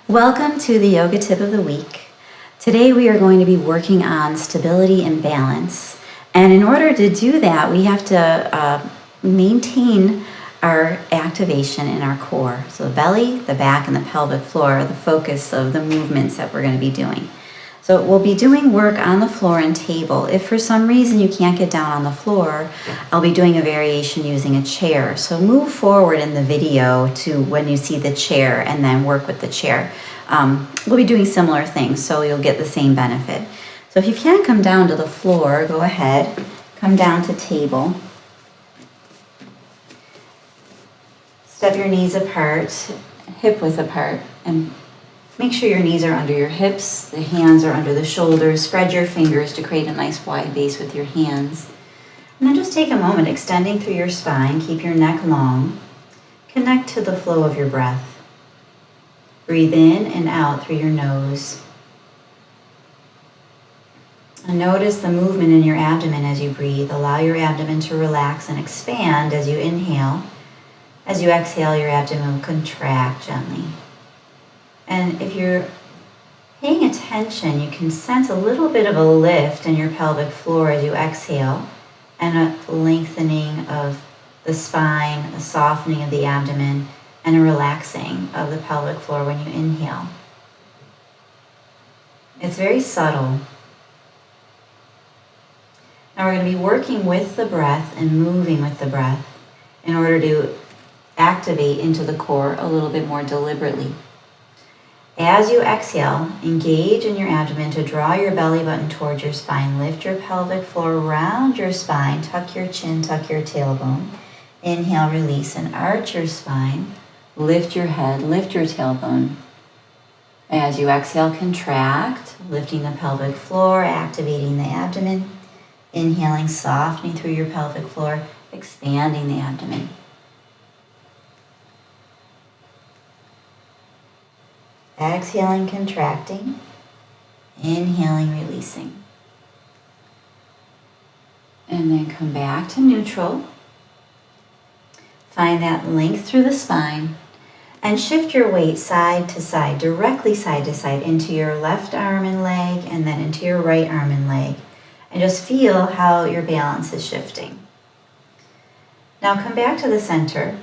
Welcome to the Yoga Tip of the Week. Today we are going to be working on stability and balance. And in order to do that, we have to maintain our activation in our core. So the belly, the back, and the pelvic floor are the focus of the movements that we're going to be doing. So we'll be doing work on the floor and table. If for some reason you can't get down on the floor, I'll be doing a variation using a chair. So move forward in the video to when you see the chair and then work with the chair. We'll be doing similar things, so you'll get the same benefit. So if you can't come down to the floor, go ahead, come down to table. Step your knees apart, hip width apart, and make sure your knees are under your hips, the hands are under the shoulders. Spread your fingers to create a nice wide base with your hands. And then just take a moment extending through your spine. Keep your neck long. Connect to the flow of your breath. Breathe in and out through your nose. And notice the movement in your abdomen as you breathe. Allow your abdomen to relax and expand as you inhale. As you exhale, your abdomen will contract gently. And if you're paying attention, you can sense a little bit of a lift in your pelvic floor as you exhale, and a lengthening of the spine, a softening of the abdomen, and a relaxing of the pelvic floor when you inhale. It's very subtle. Now we're going to be working with the breath and moving with the breath in order to activate into the core a little bit more deliberately. As you exhale, engage in your abdomen to draw your belly button towards your spine. Lift your pelvic floor around your spine. Tuck your chin, tuck your tailbone. Inhale, release, and arch your spine. Lift your head, lift your tailbone. As you exhale, contract, lifting the pelvic floor, activating the abdomen. Inhaling, softening through your pelvic floor, expanding the abdomen. Exhaling, contracting. Inhaling, releasing. And then come back to neutral. Find that length through the spine. And shift your weight side to side, directly side to side, into your left arm and leg, and then into your right arm and leg. And just feel how your balance is shifting. Now come back to the center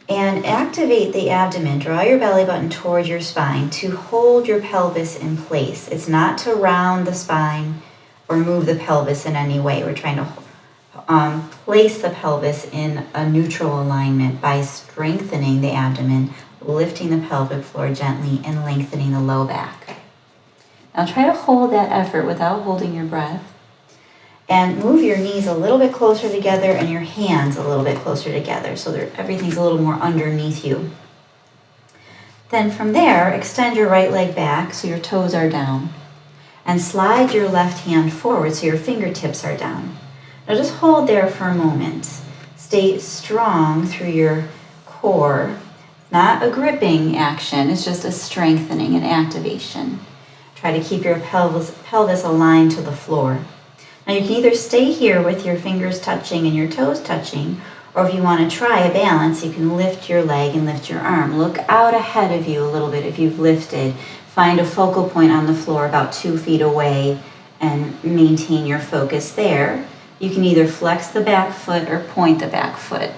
and activate the abdomen. Draw your belly button towards your spine to hold your pelvis in place. It's not to round the spine or move the pelvis in any way. We're trying to place the pelvis in a neutral alignment by strengthening the abdomen, lifting the pelvic floor gently, and lengthening the low back. Now try to hold that effort without holding your breath. And move your knees a little bit closer together and your hands a little bit closer together so that everything's a little more underneath you. Then from there, extend your right leg back so your toes are down. And slide your left hand forward so your fingertips are down. Now just hold there for a moment. Stay strong through your core. Not a gripping action, it's just a strengthening and activation. Try to keep your pelvis aligned to the floor. Now you can either stay here with your fingers touching and your toes touching, or if you want to try a balance, you can lift your leg and lift your arm. Look out ahead of you a little bit if you've lifted. Find a focal point on the floor about 2 feet away and maintain your focus there. You can either flex the back foot or point the back foot.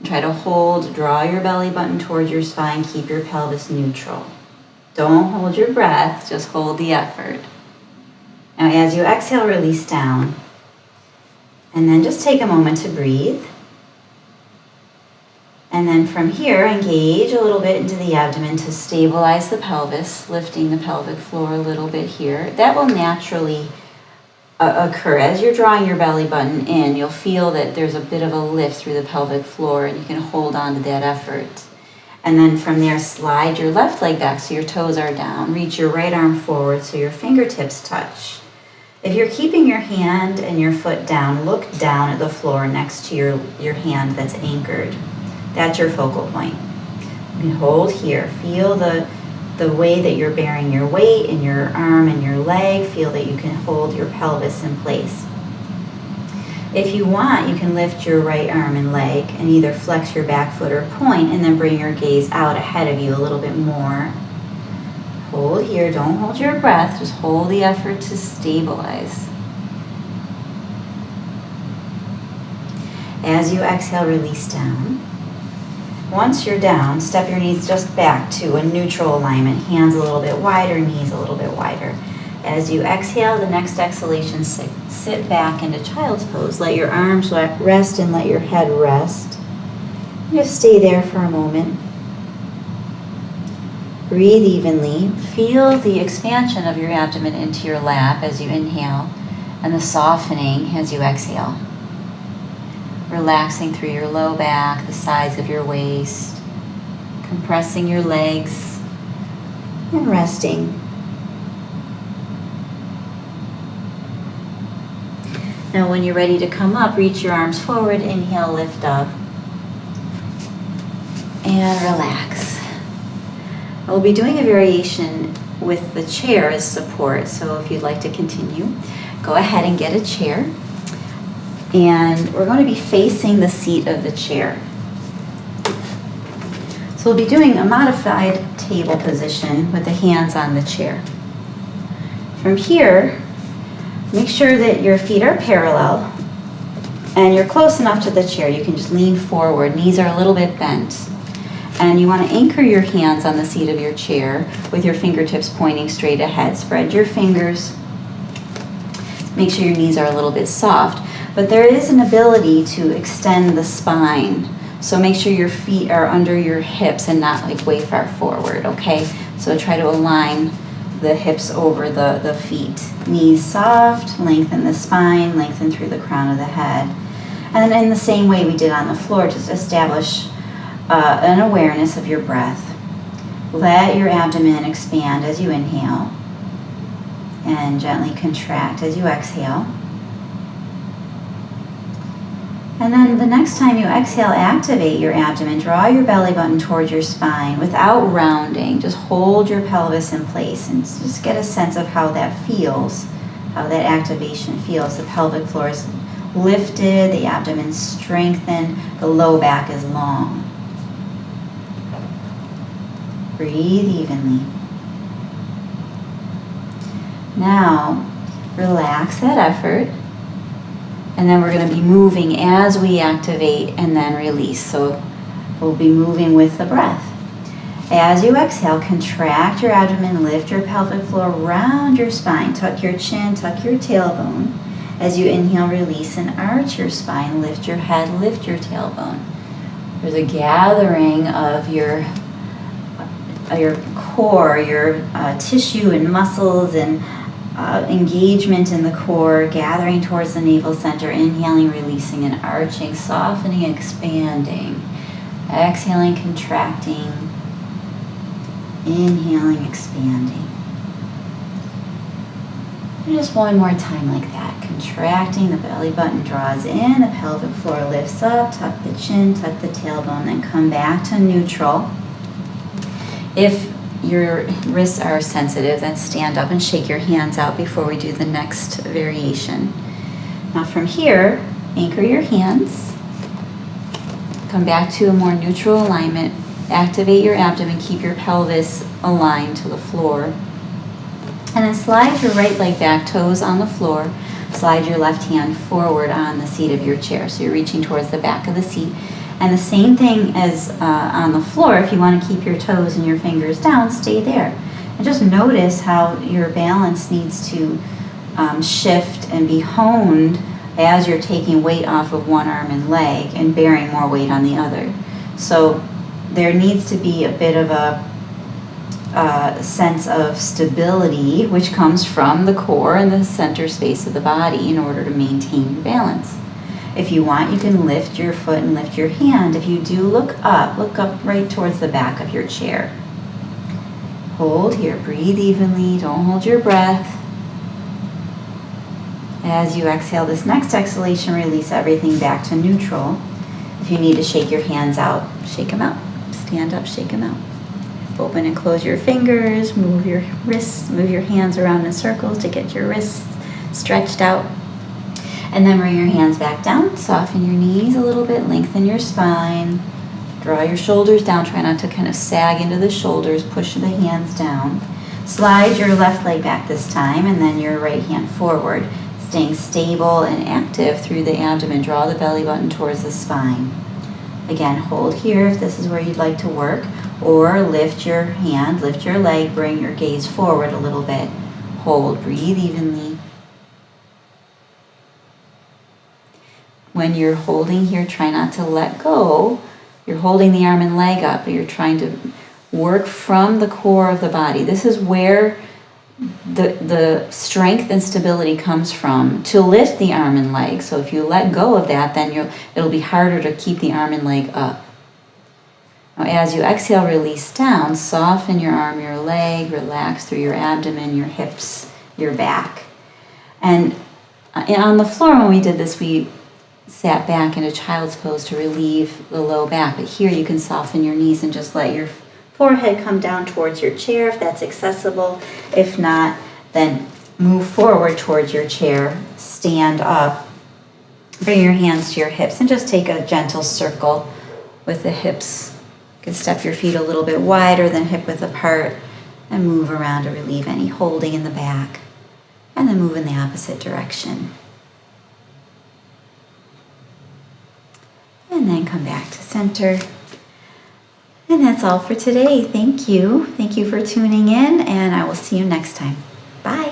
Try to hold, draw your belly button towards your spine, keep your pelvis neutral. Don't hold your breath, just hold the effort. Now as you exhale, release down. And then just take a moment to breathe. And then from here, engage a little bit into the abdomen to stabilize the pelvis, lifting the pelvic floor a little bit here. That will naturally occur. As you're drawing your belly button in, you'll feel that there's a bit of a lift through the pelvic floor, and you can hold on to that effort. And then from there, slide your left leg back so your toes are down. Reach your right arm forward so your fingertips touch. If you're keeping your hand and your foot down, look down at the floor next to your hand that's anchored. That's your focal point. You can hold here. Feel the way that you're bearing your weight in your arm and your leg. Feel that you can hold your pelvis in place. If you want, you can lift your right arm and leg and either flex your back foot or point, and then bring your gaze out ahead of you a little bit more. Hold here, don't hold your breath, just hold the effort to stabilize. As you exhale, release down. Once you're down, step your knees just back to a neutral alignment. Hands a little bit wider, knees a little bit wider. As you exhale, the next exhalation, sit back into child's pose. Let your arms rest and let your head rest. Just stay there for a moment. Breathe evenly. Feel the expansion of your abdomen into your lap as you inhale and the softening as you exhale. Relaxing through your low back, the sides of your waist, compressing your legs and resting. Now when you're ready to come up, reach your arms forward, inhale, lift up, and relax. We'll be doing a variation with the chair as support, so if you'd like to continue, go ahead and get a chair. And we're going to be facing the seat of the chair. So we'll be doing a modified table position with the hands on the chair. From here, make sure that your feet are parallel and you're close enough to the chair. You can just lean forward. Knees are a little bit bent. And you want to anchor your hands on the seat of your chair with your fingertips pointing straight ahead. Spread your fingers. Make sure your knees are a little bit soft. But there is an ability to extend the spine. So make sure your feet are under your hips and not like way far forward, okay? So try to align the hips over the feet. Knees soft, lengthen the spine, lengthen through the crown of the head. And then in the same way we did on the floor, just establish an awareness of your breath. Let your abdomen expand as you inhale and gently contract as you exhale. And then the next time you exhale, activate your abdomen. Draw your belly button towards your spine without rounding. Just hold your pelvis in place and just get a sense of how that feels, how that activation feels. The pelvic floor is lifted, the abdomen strengthened, the low back is long. Breathe evenly. Now, relax that effort. And then we're going to be moving as we activate and then release. So we'll be moving with the breath. As you exhale, contract your abdomen, lift your pelvic floor, round your spine, tuck your chin, tuck your tailbone. As you inhale, release and arch your spine, lift your head, lift your tailbone. There's a gathering of your core, your tissue and muscles and engagement in the core, gathering towards the navel center, inhaling, releasing, and arching, softening, expanding, exhaling, contracting, inhaling, expanding. And just one more time like that, contracting, the belly button draws in, the pelvic floor lifts up, tuck the chin, tuck the tailbone, then come back to neutral. If your wrists are sensitive, then stand up and shake your hands out before we do the next variation. Now from here, anchor your hands. Come back to a more neutral alignment. Activate your abdomen, keep your pelvis aligned to the floor. And then slide your right leg back, toes on the floor. Slide your left hand forward on the seat of your chair. So you're reaching towards the back of the seat. And the same thing as on the floor, if you want to keep your toes and your fingers down, stay there. And just notice how your balance needs to shift and be honed as you're taking weight off of one arm and leg and bearing more weight on the other. So there needs to be a bit of a sense of stability, which comes from the core and the center space of the body in order to maintain your balance. If you want, you can lift your foot and lift your hand. If you do, look up right towards the back of your chair. Hold here, breathe evenly, don't hold your breath. As you exhale this next exhalation, release everything back to neutral. If you need to shake your hands out, shake them out. Stand up, shake them out. Open and close your fingers, move your wrists, move your hands around in circles to get your wrists stretched out. And then bring your hands back down, soften your knees a little bit, lengthen your spine, draw your shoulders down, try not to kind of sag into the shoulders, push the hands down. Slide your left leg back this time and then your right hand forward, staying stable and active through the abdomen. Draw the belly button towards the spine. Again, hold here if this is where you'd like to work, or lift your hand, lift your leg, bring your gaze forward a little bit. Hold, breathe evenly. When you're holding here, try not to let go. You're holding the arm and leg up, but you're trying to work from the core of the body. This is where the strength and stability comes from, to lift the arm and leg. So if you let go of that, then it'll be harder to keep the arm and leg up. Now as you exhale, release down, soften your arm, your leg, relax through your abdomen, your hips, your back. And on the floor when we did this, we sat back in a child's pose to relieve the low back. But here you can soften your knees and just let your forehead come down towards your chair if that's accessible. If not, then move forward towards your chair, stand up, bring your hands to your hips, and just take a gentle circle with the hips. You can step your feet a little bit wider than hip width apart and move around to relieve any holding in the back. And then move in the opposite direction. And then come back to center. And that's all for today. Thank you. Thank you for tuning in, and I will see you next time. Bye.